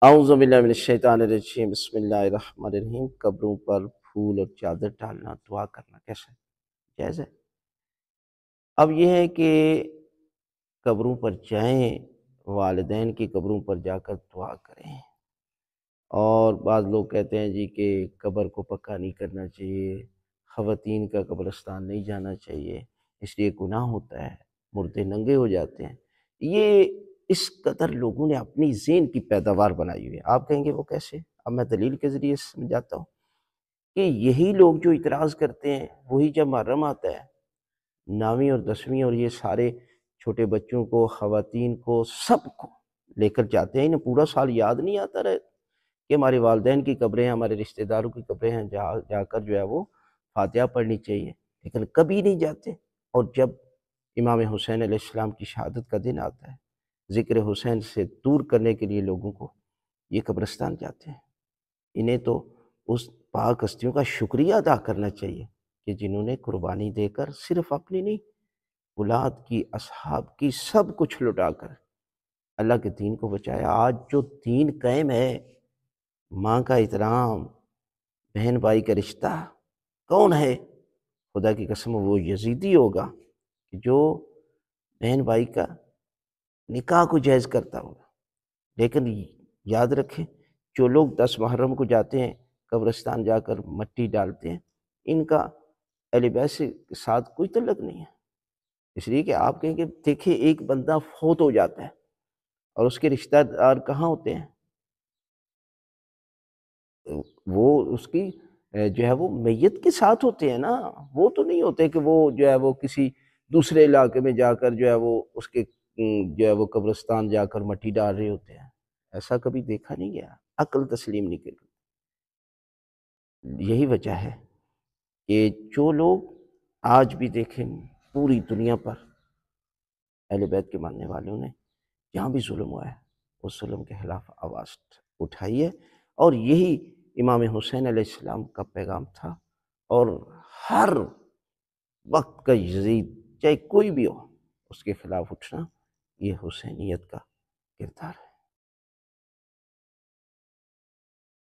اعوذ باللہ من الشیطان الرجیم، بسم اللہ الرحمن الرحیم۔ قبروں پر پھول اور چادر ڈالنا، دعا کرنا کیسا ہے؟ جائز ہے؟ اب یہ ہے کہ قبروں پر جائیں، والدین کی قبروں پر جا کر دعا کریں، اور بعض لوگ کہتے ہیں جی کہ قبر کو پکا نہیں کرنا چاہیے، خواتین کا قبرستان نہیں جانا چاہیے، اس لیے گناہ ہوتا ہے، مردے ننگے ہو جاتے ہیں۔ یہ اس قدر لوگوں نے اپنی ذہن کی پیداوار بنائی ہوئی ہے۔ آپ کہیں گے وہ کیسے؟ اب میں دلیل کے ذریعے سمجھاتا ہوں کہ یہی لوگ جو اعتراض کرتے ہیں، وہی جب محرم آتا ہے، 9ویں اور 10ویں اور یہ سارے چھوٹے بچوں کو، خواتین کو، سب کو لے کر جاتے ہیں، انہیں پورا سال یاد نہیں آتا رہے کہ ہمارے والدین کی قبریں ہیں، ہمارے رشتہ داروں کی قبریں ہیں، جہاں جا کر جو ہے وہ فاتحہ پڑھنی چاہیے، لیکن کبھی نہیں جاتے۔ اور جب امام حسین علیہ السلام کی شہادت کا دن آتا ہے، ذکر حسین سے دور کرنے کے لیے لوگوں کو یہ قبرستان جاتے ہیں۔ انہیں تو اس پاک ہستیوں کا شکریہ ادا کرنا چاہیے کہ جنہوں نے قربانی دے کر صرف اپنی نہیں، اولاد کی، اصحاب کی، سب کچھ لٹا کر اللہ کے دین کو بچایا۔ آج جو دین قائم ہے، ماں کا احترام، بہن بھائی کا رشتہ، کون ہے؟ خدا کی قسم وہ یزیدی ہوگا کہ جو بہن بھائی کا نکاح کو جائز کرتا ہوگا۔ لیکن یاد رکھیں، جو لوگ 10 محرم کو جاتے ہیں قبرستان جا کر مٹی ڈالتے ہیں، ان کا اہل بیت کے ساتھ کوئی تعلق نہیں ہے۔ اس لیے کہ آپ کہیں کہ دیکھیں ایک بندہ فوت ہو جاتا ہے اور اس کے رشتہ دار کہاں ہوتے ہیں؟ وہ اس کی جو ہے وہ میت کے ساتھ ہوتے ہیں نا، وہ تو نہیں ہوتے کہ وہ جو ہے وہ کسی دوسرے علاقے میں جا کر جو ہے وہ اس کے جو ہے وہ قبرستان جا کر مٹی ڈال رہے ہوتے ہیں۔ ایسا کبھی دیکھا نہیں گیا، عقل تسلیم نہیں کری۔ یہی وجہ ہے کہ جو لوگ آج بھی دیکھیں پوری دنیا پر اہل بیت کے ماننے والوں نے جہاں بھی ظلم ہوا ہے، اس ظلم کے خلاف آواز اٹھائی ہے، اور یہی امام حسین علیہ السلام کا پیغام تھا۔ اور ہر وقت کا یزید چاہے کوئی بھی ہو، اس کے خلاف اٹھنا یہ حسینیت کا کردار ہے۔